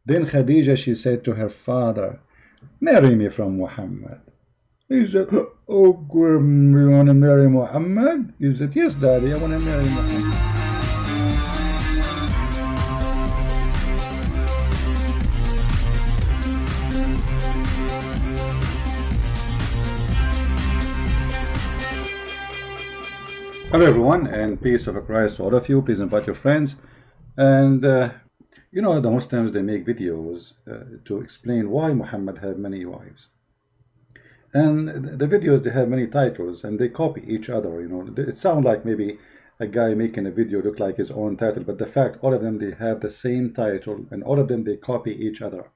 Then Khadija, she said to her father, marry me from Muhammad. He said, oh, you want to marry Muhammad? He said, yes, daddy, I want to marry Muhammad. Hello everyone, and peace of Christ to all of you. Please invite your friends. And you know, the Muslims, they make videos to explain why Muhammad had many wives. And the videos, they have many titles and they copy each other. You know, it sounds like maybe a guy making a video look like his own title, but the fact, all of them, they have the same title, and all of them, they copy each other.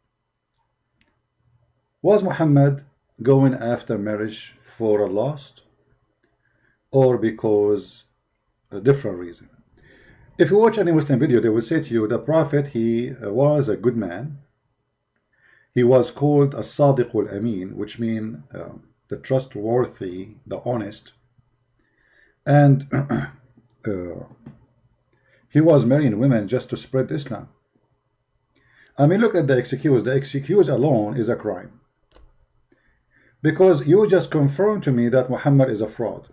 Was Muhammad going after marriage for a lust, or because a different reason? If you watch any Muslim video, they will say to you, the Prophet, he was a good man. He was called a Sadiqul Amin, which means the trustworthy, the honest. And he was marrying women just to spread Islam. I mean, look at the excuse. The excuse alone is a crime. Because you just confirmed to me that Muhammad is a fraud.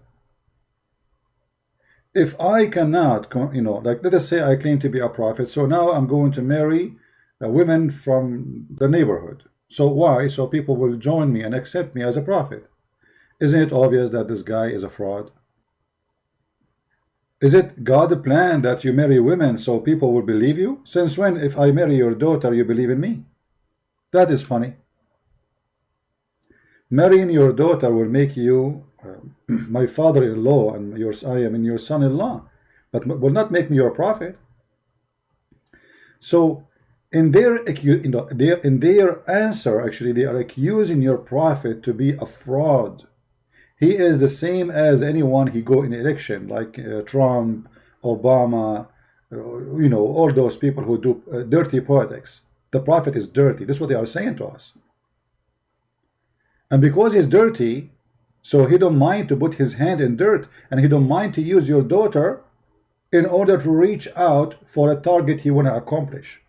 If I cannot, you know, like let us say I claim to be a prophet, so now I'm going to marry women from the neighborhood. So why? So people will join me and accept me as a prophet. Isn't it obvious that this guy is a fraud? Is it God's plan that you marry women so people will believe you? Since when, if I marry your daughter, you believe in me? That is funny. Marrying your daughter will make you my father-in-law, and I am your son-in-law, but will not make me your prophet. So in their answer, actually, they are accusing your prophet to be a fraud. He is the same as anyone he go in election, like Trump, Obama, you know, all those people who do dirty politics. The prophet is dirty. This is what they are saying to us. And because he's dirty, so he don't mind to put his hand in dirt, and he don't mind to use your daughter in order to reach out for a target he want to accomplish.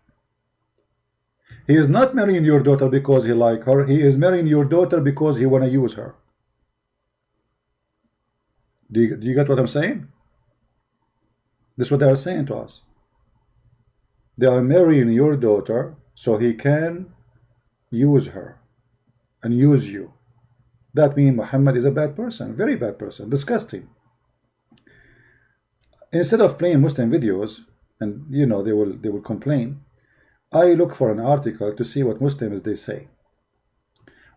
He is not marrying your daughter because he like her. He is marrying your daughter because he want to use her. Do you get what I'm saying? This is what they are saying to us. They are marrying your daughter so he can use her and use you. That means Muhammad is a bad person, very bad person, disgusting. Instead of playing Muslim videos, and you know they will complain, I look for an article to see what Muslims they say.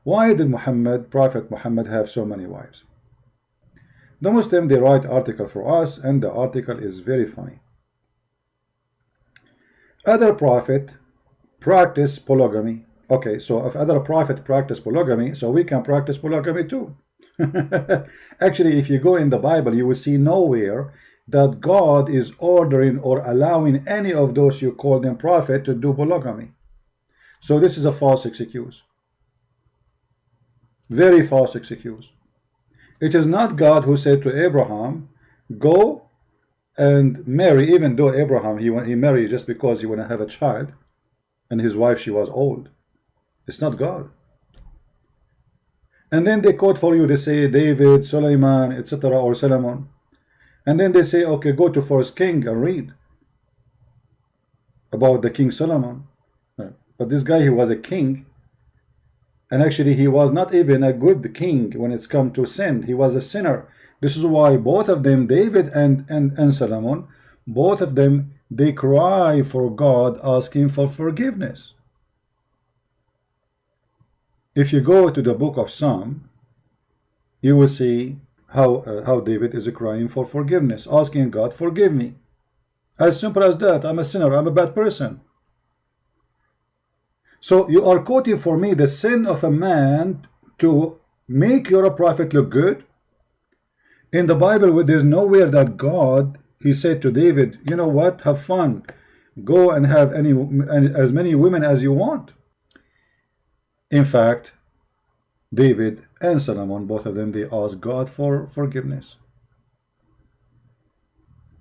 Why did Prophet Muhammad have so many wives? The Muslim, they write article for us, and the article is very funny. Other prophet practice polygamy. Okay, so if other prophet practice polygamy, so we can practice polygamy too. Actually, if you go in the Bible, you will see nowhere that God is ordering or allowing any of those you call them prophet to do polygamy. So this is a false excuse. Very false excuse. It is not God who said to Abraham, go and marry, even though Abraham, he married just because he want to have a child, and his wife, she was old. It's not God. And then they quote for you, they say David, Solomon, etc., or Solomon. And then they say, okay, go to 1 King and read about the King Solomon. But this guy, he was a king. And actually, he was not even a good king when it's come to sin. He was a sinner. This is why both of them, David and Solomon, both of them, they cry for God, asking for forgiveness. If you go to the book of Psalm, you will see how David is crying for forgiveness, asking God, forgive me. As simple as that. I'm a sinner. I'm a bad person. So you are quoting for me the sin of a man to make your prophet look good. In the Bible, there's nowhere that God, he said to David, you know what, have fun. Go and have as many women as you want. In fact, David and Solomon, both of them, they asked God for forgiveness.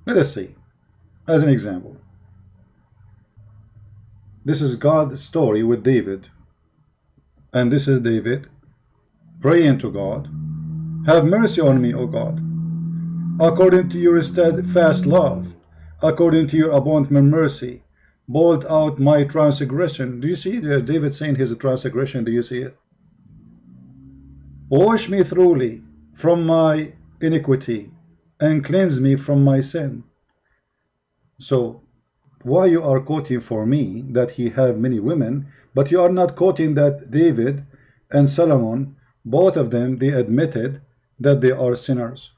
Let us see, as an example. This is God's story with David. And this is David praying to God, have mercy on me, O God, according to your steadfast love, according to your abundant mercy, blot out my transgression. Do you see David saying his transgression? Do you see it? Wash me thoroughly from my iniquity and cleanse me from my sin. So why you are quoting for me that he have many women, but you are not quoting that David and Solomon, both of them, they admitted that they are sinners.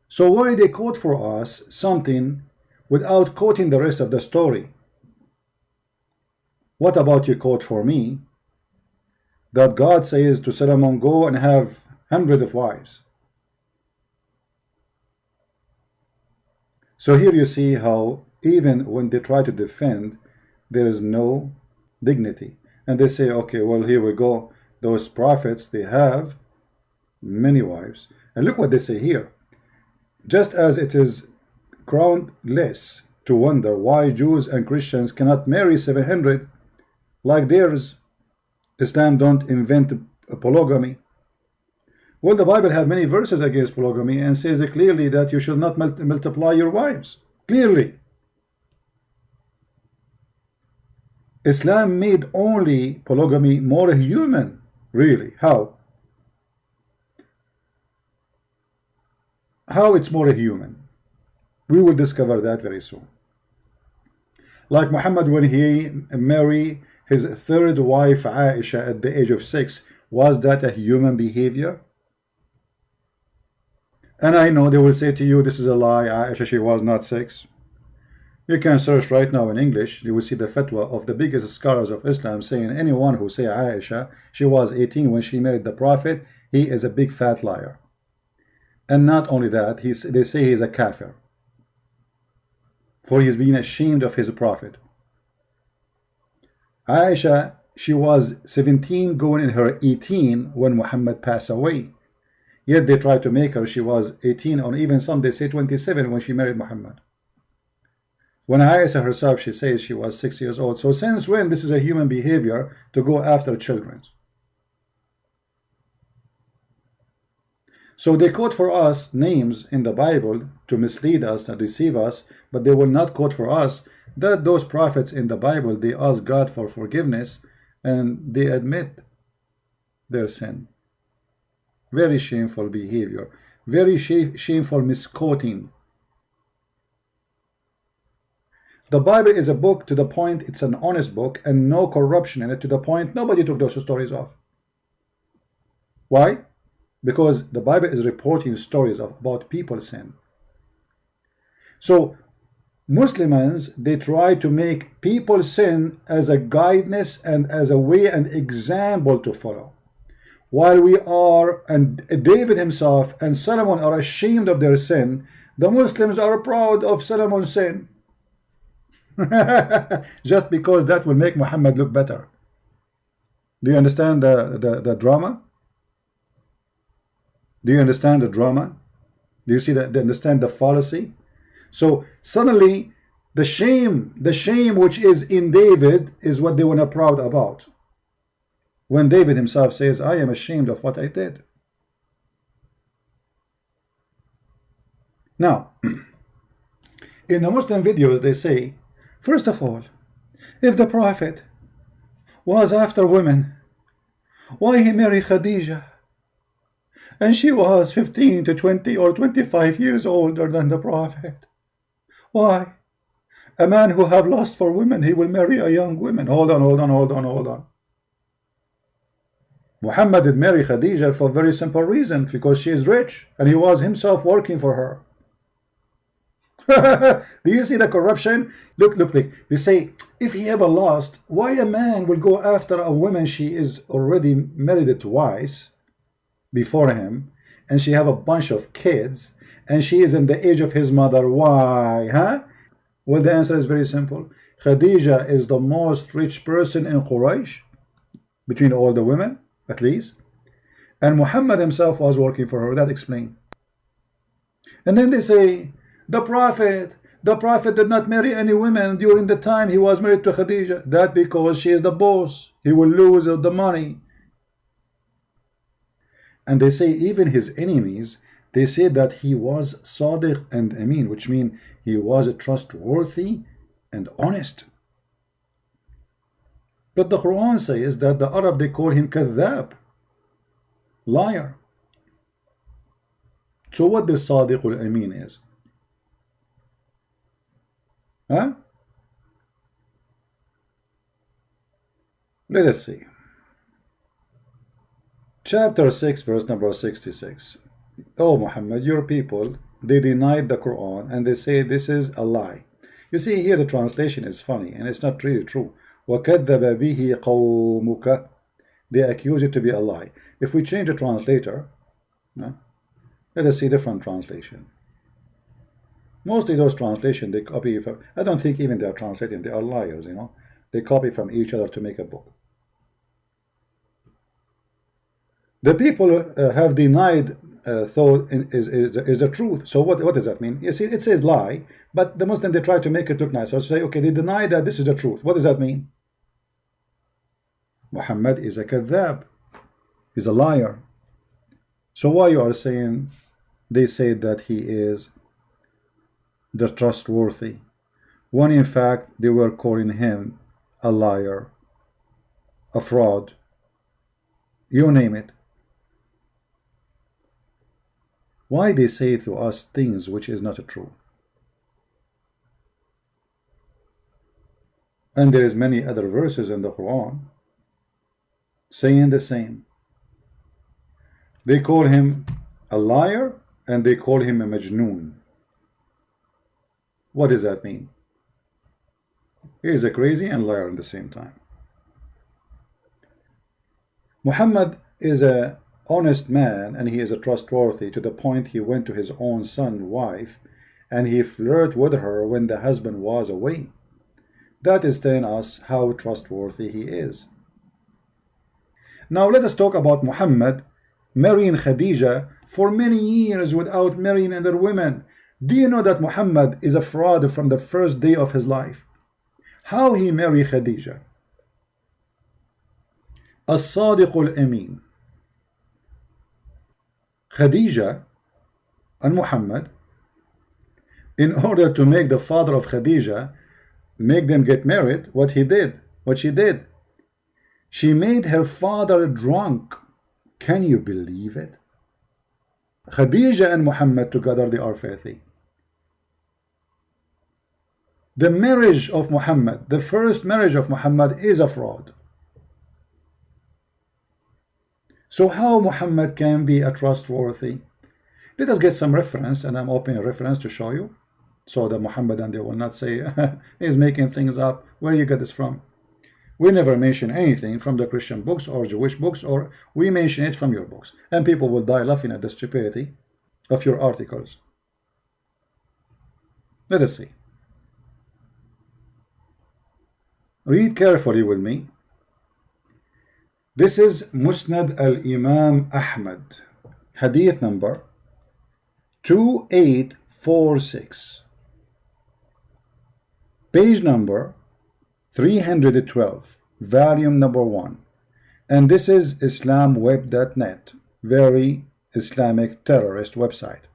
So why they quote for us something without quoting the rest of the story? What about you quote for me that God says to Solomon, go and have hundreds of wives? So here you see how even when they try to defend, there is no dignity. And they say, okay, well, here we go. Those prophets, they have many wives. And look what they say here. Just as it is groundless to wonder why Jews and Christians cannot marry 700 like theirs, Islam don't invent polygamy. Well, the Bible have many verses against polygamy and says clearly that you should not multiply your wives. Clearly. Islam made only polygamy more human. Really? How? How it's more human? We will discover that very soon. Like Muhammad, when he married his third wife Aisha at the age of 6, was that a human behavior? And I know they will say to you, this is a lie, Aisha, she was not 6. You can search right now in English, you will see the fatwa of the biggest scholars of Islam saying anyone who say Aisha, she was 18 when she married the Prophet, he is a big fat liar. And not only that, they say he's a kafir, for he's being ashamed of his Prophet. Aisha, she was 17 going in her 18 when Muhammad passed away. Yet they tried to make her, she was 18, or even some they say 27 when she married Muhammad. When Aisha herself, she says she was 6 years old. So since when this is a human behavior to go after children? So they quote for us names in the Bible to mislead us, to deceive us, but they will not quote for us that those prophets in the Bible, they ask God for forgiveness and they admit their sin. Very shameful behavior, very shameful misquoting. The Bible is a book to the point, it's an honest book and no corruption in it, to the point nobody took those stories off. Why? Because the Bible is reporting stories about people's sin. So Muslims, they try to make people's sin as a guidance and as a way and example to follow. While we are, and David himself and Solomon are ashamed of their sin, the Muslims are proud of Solomon's sin. Just because that will make Muhammad look better. Do you understand the drama? Do you understand the drama? Do you see that? Do you understand the fallacy? So suddenly the shame which is in David is what they were not proud about. When David himself says, I am ashamed of what I did. Now, in the Muslim videos they say, first of all, if the Prophet was after women, why he married Khadijah? And she was 15 to 20 or 25 years older than the Prophet. Why? A man who have lust for women, he will marry a young woman. Hold on. Muhammad did marry Khadijah for a very simple reason, because she is rich and he was himself working for her. Do you see the corruption? Look, they say, if he ever lost, why a man will go after a woman she is already married twice before him, and she have a bunch of kids, and she is in the age of his mother? Why? Huh? Well, the answer is very simple. Khadijah is the most rich person in Quraysh, between all the women, at least. And Muhammad himself was working for her. That explains. And then they say, the Prophet The Prophet did not marry any women during the time he was married to Khadija. That because she is the boss. He will lose the money. And they say even his enemies, they say that he was Sadiq and Amin, which means he was trustworthy and honest. But the Quran says that the Arab, they call him Kadhab, liar. So what this Sadiq al-Amin is? Huh? Let us see. Chapter 6, verse number 66. Oh Muhammad, your people, they denied the Quran and they say this is a lie. You see here the translation is funny and it's not really true. وَكَذَّبَ بِهِ قَوْمُكَ. They accuse it to be a lie. If we change the translator, no, let us see different translation. Mostly those translations they copy from, I don't think even they are translating, they are liars, you know. They copy from each other to make a book. The people have denied thought is the truth. So what does that mean? You see, it says lie, but the Muslim, they try to make it look nice. So say, okay, they deny that this is the truth. What does that mean? Muhammad is a kadhab. He's a liar. So why you are saying they say that he is the trustworthy, when in fact they were calling him a liar, a fraud, you name it? Why they say to us things which is not true? And there is many other verses in the Quran saying the same. They call him a liar and they call him a majnoon. What does that mean? He is a crazy and liar at the same time. Muhammad is a honest man and he is a trustworthy to the point he went to his own son's wife and he flirted with her when the husband was away. That is telling us how trustworthy he is. Now let us talk about Muhammad marrying Khadija for many years without marrying other women. Do you know that Muhammad is a fraud from the first day of his life? How he married Khadija? As-Sadiq al-Amin. Khadija and Muhammad, in order to make the father of Khadija, make them get married, what she did, she made her father drunk. Can you believe it? Khadija and Muhammad together, they are filthy. The marriage of Muhammad, the first marriage of Muhammad, is a fraud. So how Muhammad can be a trustworthy? Let us get some reference, and I'm opening a reference to show you, so that Muhammad and they will not say he's making things up. Where do you get this from? We never mention anything from the Christian books or Jewish books, or we mention it from your books, and people will die laughing at the stupidity of your articles. Let us see. Read carefully with me. This is Musnad al-Imam Ahmad, hadith number 2846, page number 312, volume number 1. And this is islamweb.net, very Islamic terrorist website.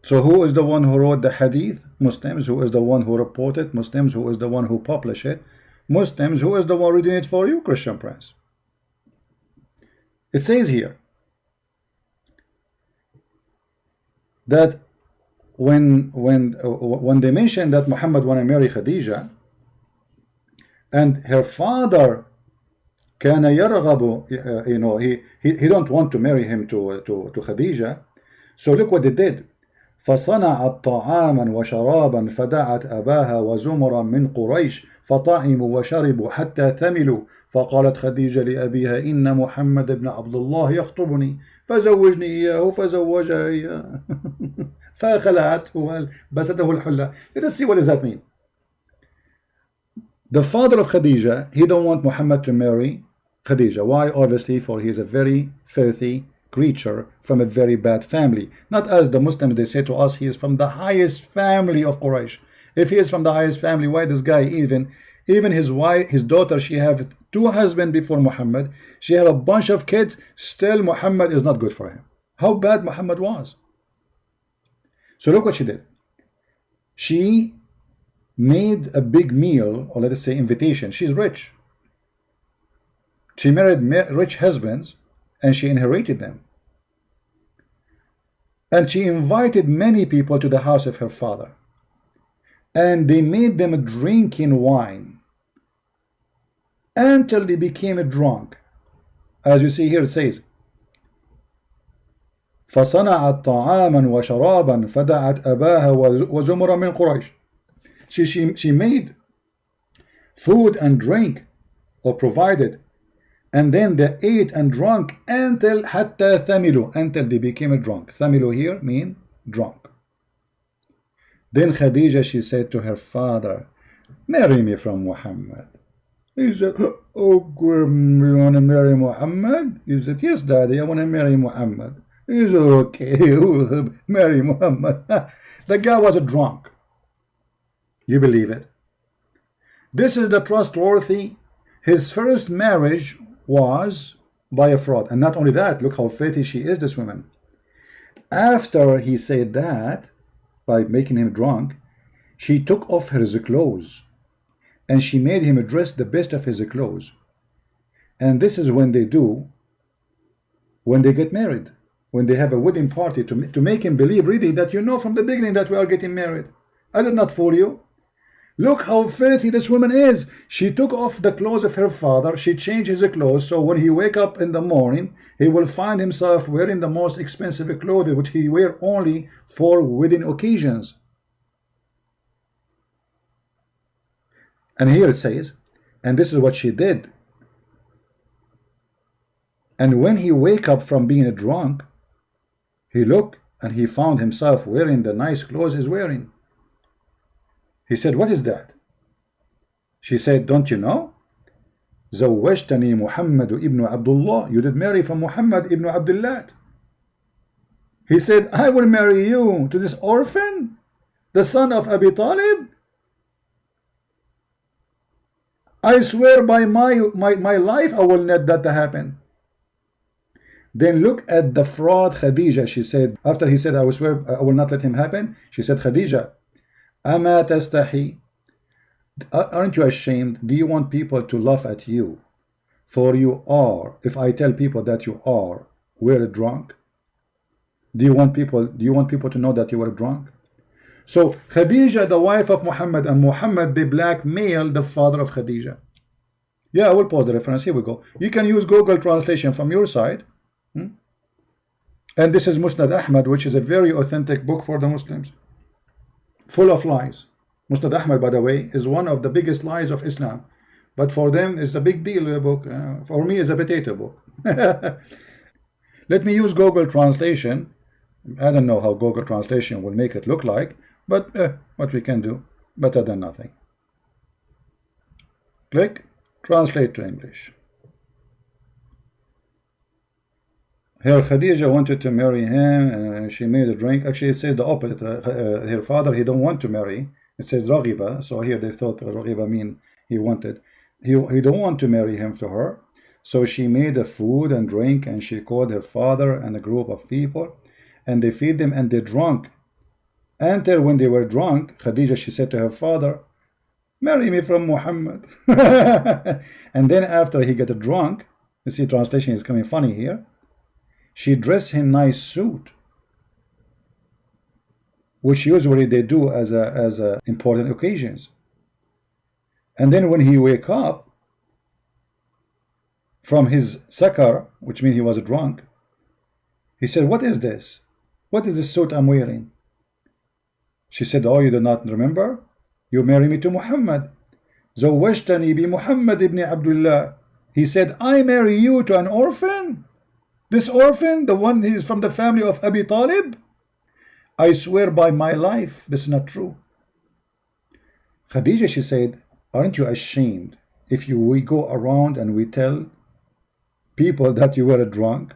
So who is the one who wrote the hadith? Muslims. Who is the one who reported? Muslims. Who is the one who published it? Muslims. Who is the one reading it for you? Christian Prince. It says here that when they mentioned that Muhammad wanted to marry Khadija, and her father كان يرغب, he don't want to marry him to Khadija. So look what they did. فصنعت طعاما وشرابا فدعت أباها وزمرا من قريش فطعموا وشربوا حتى ثملوا فقالت خديجة لأبيها إن محمد بن عبد الله يخطبني فزوجني إياه فزوجها إياه فخلعته وبسته الحلة. Let us see what does that mean. The father of Khadija, he don't want Muhammad to marry Khadija. Why? Obviously, for he is a very filthy, creature from a very bad family. Not as the Muslims, they say to us, he is from the highest family of Quraysh. If he is from the highest family, why this guy even his wife, his daughter, she have 2 husbands before Muhammad. She have a bunch of kids. Still, Muhammad is not good for him. How bad Muhammad was. So look what she did. She made a big meal, or let us say invitation. She's rich. She married rich husbands, and she inherited them. And she invited many people to the house of her father. And they made them drinking wine until they became drunk. As you see here, it says, فصنعت طعاما وشرابا فدعت أباها وزمرا من قريش. She made food and drink, or provided, and then they ate and drank until حتى ثملوا, until they became drunk. ثملوا here mean drunk. Then Khadija, she said to her father, marry me from Muhammad. He said, oh, you want to marry Muhammad? He said, yes, daddy, I want to marry Muhammad. He said, okay, marry Muhammad. The guy was a drunk. You believe it? This is the trustworthy. His first marriage was by a fraud. And not only that, look how faithful she is, this woman. After he said that, by making him drunk, she took off his clothes and she made him dress the best of his clothes. And this is when they do, when they get married, when they have a wedding party, to make him believe really that you know from the beginning that we are getting married. I did not fool you. Look how filthy this woman is. She took off the clothes of her father. She changed his clothes, so when he wake up in the morning, he will find himself wearing the most expensive clothes, which he wear only for wedding occasions. And here it says, and this is what she did. And when he wake up from being drunk, he looked and he found himself wearing the nice clothes he's wearing. He said, what is that? She said, don't you know? زوجتني محمد ابن عبد الله. You did marry from Muhammad ibn Abdullah. He said, I will marry you to this orphan, the son of Abi Talib. I swear by my life, I will not let that happen. Then look at the fraud Khadija. She said, after he said, I will swear I will not let him happen, she said, Khadija, أما تستحي? Aren't you ashamed? Do you want people to laugh at you? For you are, if I tell people that you are, were drunk. Do you want people to know that you were drunk? So Khadija, the wife of Muhammad, and Muhammad, they blackmailed the father of Khadija. Yeah, I will pause the reference. Here we go. You can use Google translation from your side. And this is Musnad Ahmad, which is a very authentic book for the Muslims, full of lies. Musnad Ahmad, by the way, is one of the biggest lies of Islam, but for them it's a big deal book. For me, it's a potato book. Let me use Google translation. I don't know how Google translation will make it look like, but what we can do, better than nothing. Click translate to English. Her Khadija wanted to marry him, and she made a drink. Actually, it says the opposite. Her father, he don't want to marry. It says Raghiba. So here they thought Raghiba mean he wanted. He don't want to marry him to her. So she made a food and drink, and she called her father and a group of people, and they feed them, and they drunk. Until when they were drunk, Khadija, she said to her father, marry me from Muhammad. And then after he got drunk, you see translation is coming funny here, she dressed him nice suit, which usually they do as a important occasions. And then when he wake up from his sakar, which means he was drunk, he said, what is this? What is this suit I'm wearing? She said, oh, you do not remember? You marry me to Muhammad. زوجتني بمحمد ابن عبد الله. He said, I marry you to an orphan? This orphan, the one who is from the family of Abi Talib? I swear by my life, this is not true. Khadija, she said, aren't you ashamed if we go around and we tell people that you were drunk?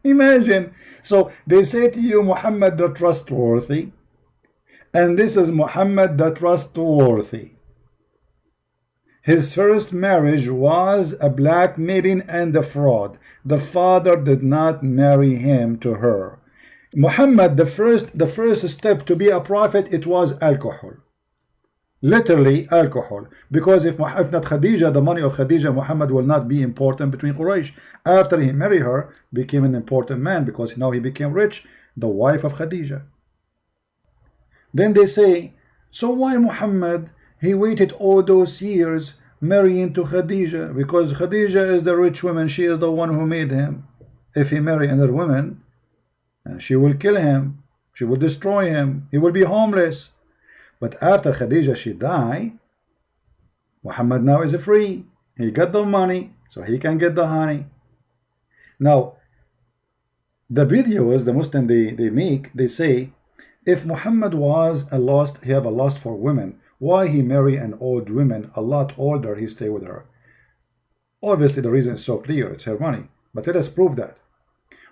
Imagine. So they say to you, Muhammad the trustworthy, and this is Muhammad the trustworthy. His first marriage was a blackmailing and a fraud. The father did not marry him to her. Muhammad, the first step to be a prophet, it was alcohol. Literally alcohol. Because if not Khadija, the money of Khadija, Muhammad will not be important between Quraysh. After he married her, became an important man because now he became rich, the wife of Khadija. Then they say, so why Muhammad, he waited all those years marrying to Khadija? Because Khadija is the rich woman, she is the one who made him. If he marry another woman, she will kill him, she will destroy him, he will be homeless. But after Khadija she died, Muhammad now is free. He got the money, so he can get the honey. Now, the videos the Muslim they make, they say, if Muhammad was a lost, he have a lust for women, why he marry an old woman, a lot older, he stay with her? Obviously the reason is so clear, it's her money. But let us prove that.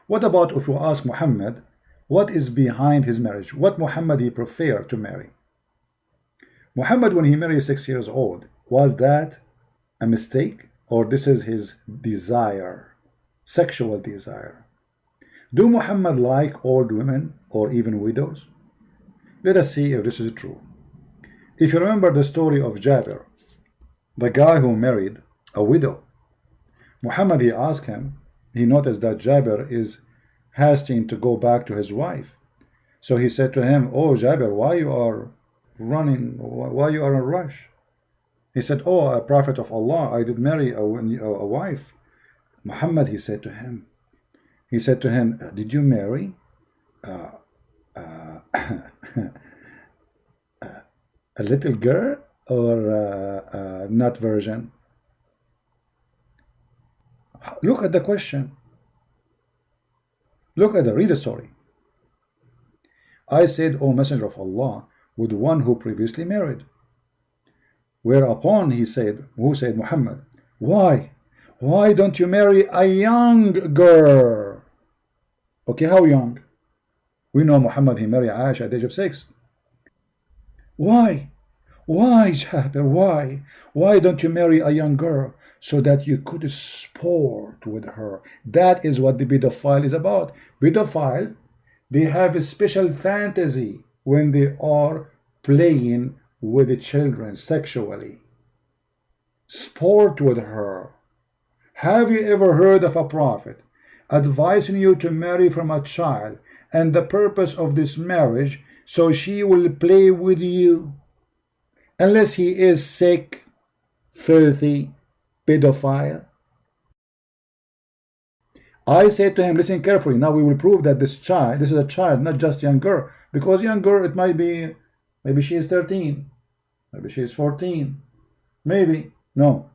What about if we ask Muhammad, what is behind his marriage? What Muhammad he preferred to marry? Muhammad, when he married 6 years old, was that a mistake, or this is his desire, sexual desire? Do Muhammad like old women or even widows? Let us see if this is true. If you remember the story of Jabir, the guy who married a widow, Muhammad, he asked him, he noticed that Jabir is hasting to go back to his wife. So he said to him, oh Jabir, why you are running, why you are in a rush? He said, oh, a prophet of Allah, I did marry a wife. Muhammad, he said to him, did you marry a little girl or not virgin? Look at the question. Look at read the story. I said, O Messenger of Allah, with one who previously married. Whereupon he said, who said Muhammad, why don't you marry a young girl? Okay, how young? We know Muhammad, he married Aisha at the age of 6. Why Jabir, why don't you marry a young girl so that you could sport with her? That is what the pedophile is about. Pedophile, they have a special fantasy when they are playing with the children sexually. Sport with her. Have you ever heard of a prophet advising you to marry from a child, and the purpose of this marriage so she will play with you? Unless he is sick, filthy, pedophile. I said to him, listen carefully, now we will prove that this is a child, not just young girl. Because young girl, it might be, maybe she is 13, maybe she is 14, maybe, no.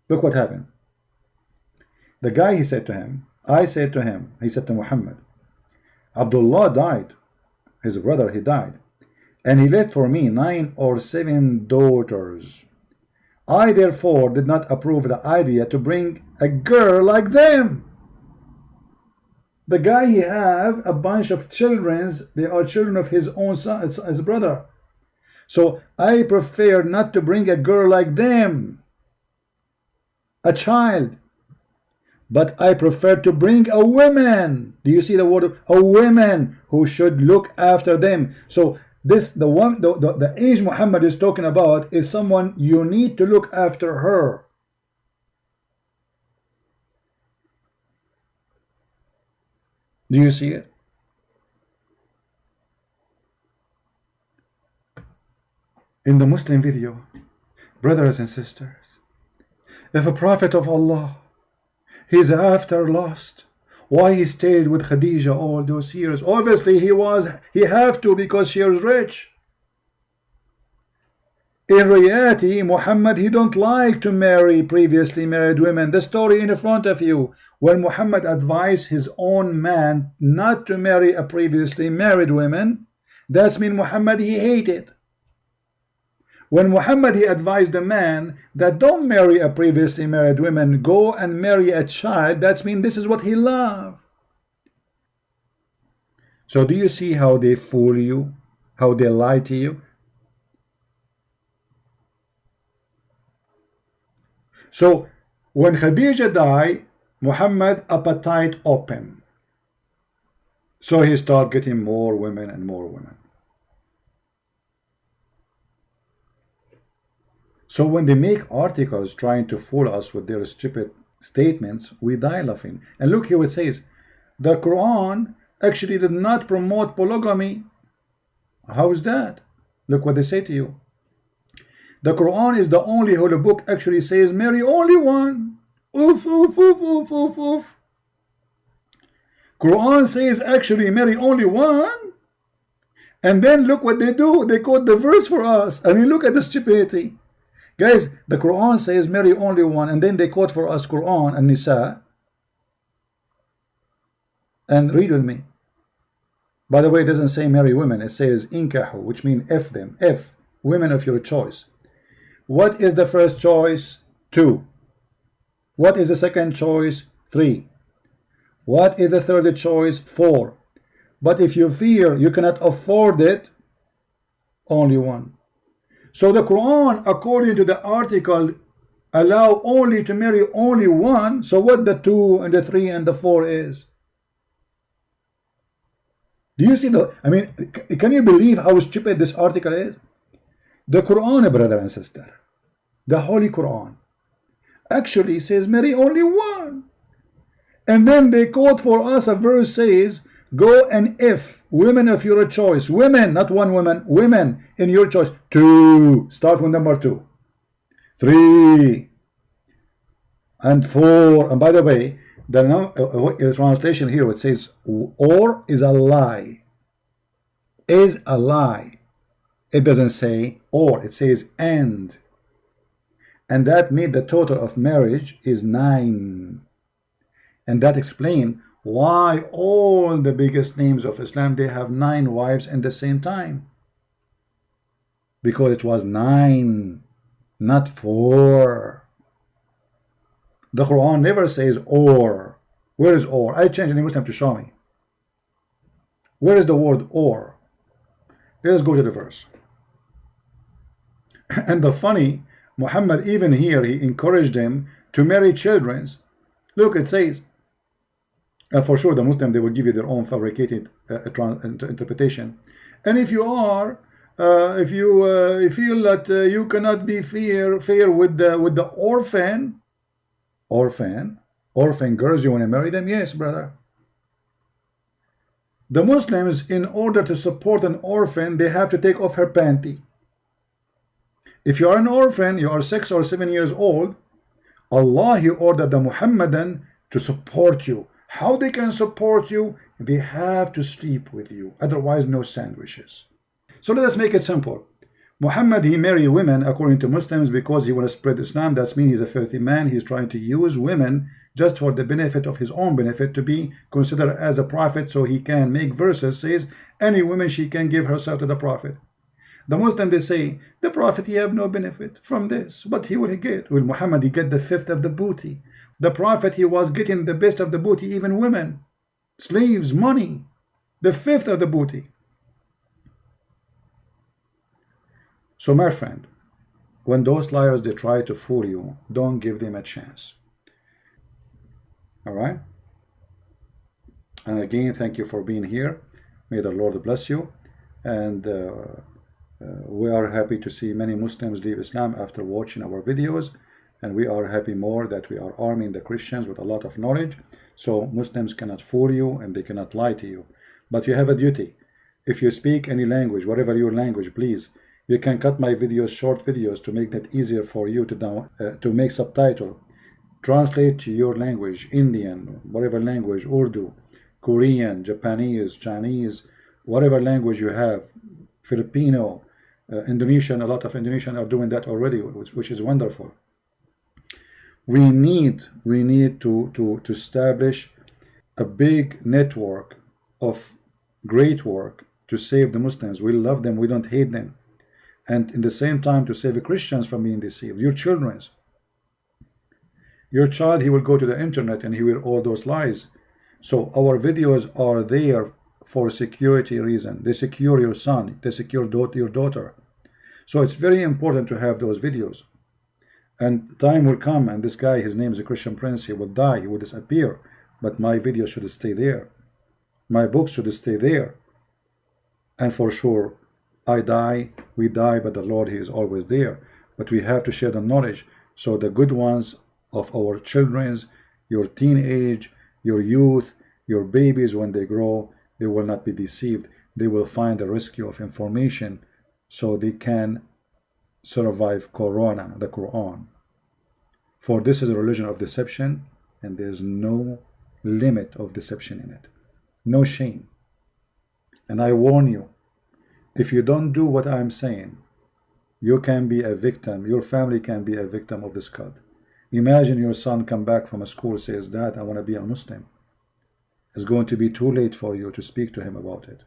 Look what happened. The guy, he said to him, he said to Muhammad, Abdullah died, his brother, he died, and he left for me 9 or 7 daughters. I therefore did not approve the idea to bring a girl like them. The guy, he have a bunch of children, they are children of his own son, his brother. So I prefer not to bring a girl like them, a child, but I prefer to bring a woman. Do you see the word? A woman who should look after them. So this, the age Muhammad is talking about is someone you need to look after her. Do you see it? In the Muslim video, brothers and sisters, if a prophet of Allah, he's after lust, why he stayed with Khadija all those years? Obviously he have to, because she was rich. In reality, Muhammad, he don't like to marry previously married women. The story in front of you, when Muhammad advised his own man not to marry a previously married woman, that's mean Muhammad, he hated. When Muhammad, he advised the man that don't marry a previously married woman, go and marry a child, that's mean this is what he loved. So do you see how they fool you, how they lie to you? So when Khadija died, Muhammad appetite open. So he started getting more women and more women. So when they make articles trying to fool us with their stupid statements, we die laughing. And look here, it says, the Quran actually did not promote polygamy. How is that? Look what they say to you. The Quran is the only holy book actually says marry only one. Oof, oof, oof, oof, oof, oof. Quran says actually marry only one. And then look what they do. They quote the verse for us. I mean, look at the stupidity. Guys, the Quran says marry only one, and then they quote for us Quran and Nisa. And read with me. By the way, it doesn't say marry women. It says inkahu, which means F them. F, women of your choice. What is the first choice? 2. What is the second choice? 3. What is the third choice? 4. But if you fear you cannot afford it, only one. So the Quran, according to the article, allow only to marry only one. So what the 2 and the 3 and the 4 is? Do you see the, I mean, can you believe how stupid this article is? The Quran, brother and sister, the Holy Quran, actually says marry only one. And then they quote for us a verse says, go and if women of your choice, women, not one woman, women in your choice. 2, start with number 2, 3, and 4. And by the way, the translation here, it says or is a lie. Is a lie. It doesn't say or, it says and. And that made the total of marriage is 9. And that explains why all the biggest names of Islam, they have 9 wives at the same time. Because it was 9, not 4. The Quran never says or. Where is or? I changed any Muslim to show me. Where is the word or? Let's go to the verse. And the funny, Muhammad even here, he encouraged them to marry children. Look, it says, for sure the Muslim, they will give you their own fabricated interpretation. And if you are, if you feel that you cannot be fair with the orphan girls, you want to marry them? Yes, brother. The Muslims, in order to support an orphan, they have to take off her panty. If you are an orphan, you are 6 or 7 years old, Allah, He ordered the Muhammadan to support you. How they can support you? They have to sleep with you, otherwise no sandwiches. So let us make it simple. Muhammad, he married women according to Muslims because he wants to spread Islam. That means he's a filthy man. He's trying to use women just for the benefit of his own benefit, to be considered as a prophet, so he can make verses says any woman she can give herself to the prophet. The Muslim, they say the prophet, he have no benefit from this. But he will get, will Muhammad, he get the 5th of the booty. The prophet, he was getting the best of the booty, even women, slaves, money, the 5th of the booty. So my friend, when those liars, they try to fool you, don't give them a chance. All right? And again, thank you for being here. May the Lord bless you. And we are happy to see many Muslims leave Islam after watching our videos. And we are happy more that we are arming the Christians with a lot of knowledge. So Muslims cannot fool you and they cannot lie to you. But you have a duty. If you speak any language, whatever your language, please, you can cut my videos, short videos, to make that easier for you to make subtitle. Translate to your language, Indian, whatever language, Urdu, Korean, Japanese, Chinese, whatever language you have, Filipino, Indonesian. A lot of Indonesian are doing that already, which is wonderful. We need to establish a big network of great work to save the Muslims. We love them, we don't hate them. and in the same time to save the Christians from being deceived, your children's. Your child, he will go to the internet and he will all those lies. So our videos are there for security reason. They secure your son, they secure your daughter. So it's very important to have those videos. And time will come, and this guy, his name is a Christian Prince, he will die, he will disappear. But my videos should stay there. My books should stay there. And for sure, I die, we die, but the Lord, he is always there. But we have to share the knowledge. So the good ones of our children's, your teenage, your youth, your babies, when they grow, they will not be deceived. They will find the rescue of information so they can survive Corona, the Quran. For this is a religion of deception, and there's no limit of deception in it. No shame. And I warn you, if you don't do what I'm saying, you can be a victim, your family can be a victim of this cult. Imagine your son come back from a school, says, Dad, I want to be a Muslim. It's going to be too late for you to speak to him about it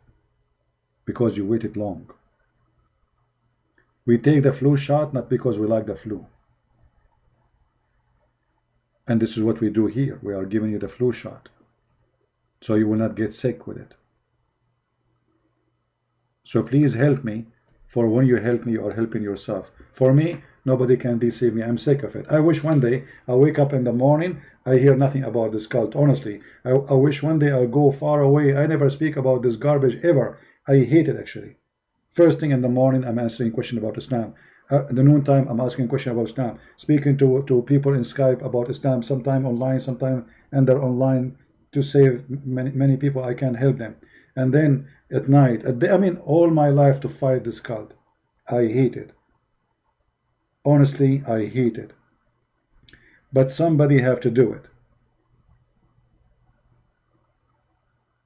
because you waited long. We take the flu shot not because we like the flu. And this is what we do here. We are giving you the flu shot so you will not get sick with it. So please help me, for when you help me, you are helping yourself. For me, nobody can deceive me. I'm sick of it. I wish one day I wake up in the morning, I hear nothing about this cult. Honestly, I wish one day I'll go far away. I never speak about this garbage ever. I hate it actually. First thing in the morning, I'm answering question about Islam. At the noontime, I'm asking question about Islam. Speaking to people in Skype about Islam, sometime online, sometime and they're online to save many people. I can help them. And then at night, I mean, all my life to fight this cult. I hate it. Honestly, I hate it. But somebody have to do it.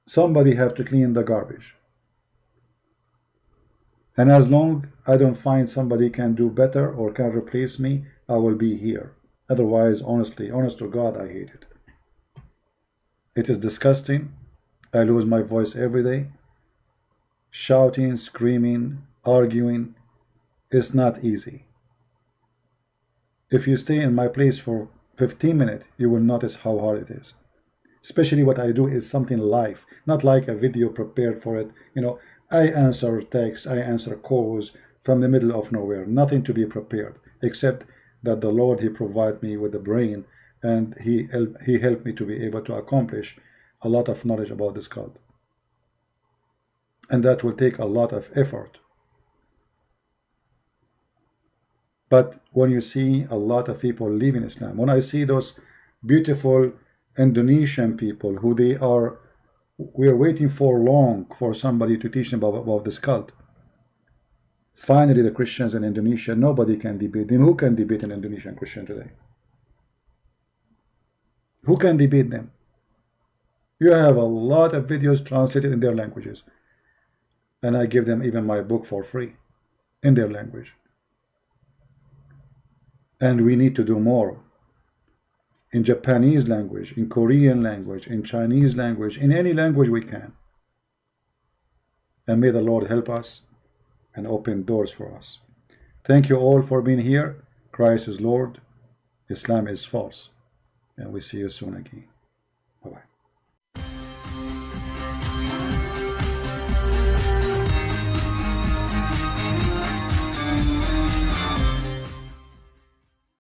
Somebody have to clean the garbage. And as long I don't find somebody can do better or can replace me, I will be here. Otherwise, honestly, honest to God, I hate it. It is disgusting. I lose my voice every day. Shouting, screaming, arguing. It's not easy. If you stay in my place for 15 minutes, you will notice how hard it is. Especially what I do is something live, not like a video prepared for it. You know, I answer texts, I answer calls from the middle of nowhere, nothing to be prepared, except that the Lord, he provided me with the brain, and he helped me to be able to accomplish a lot of knowledge about this cult. And that will take a lot of effort. But when you see a lot of people leaving Islam, when I see those beautiful Indonesian people who we are waiting for long for somebody to teach them about this cult. Finally, the Christians in Indonesia, nobody can debate them. Who can debate an Indonesian Christian today? Who can debate them? You have a lot of videos translated in their languages. And I give them even my book for free in their language. And we need to do more. In Japanese language, in Korean language, in Chinese language, in any language we can. And may the Lord help us and open doors for us. Thank you all for being here. Christ is Lord. Islam is false. And we see you soon again.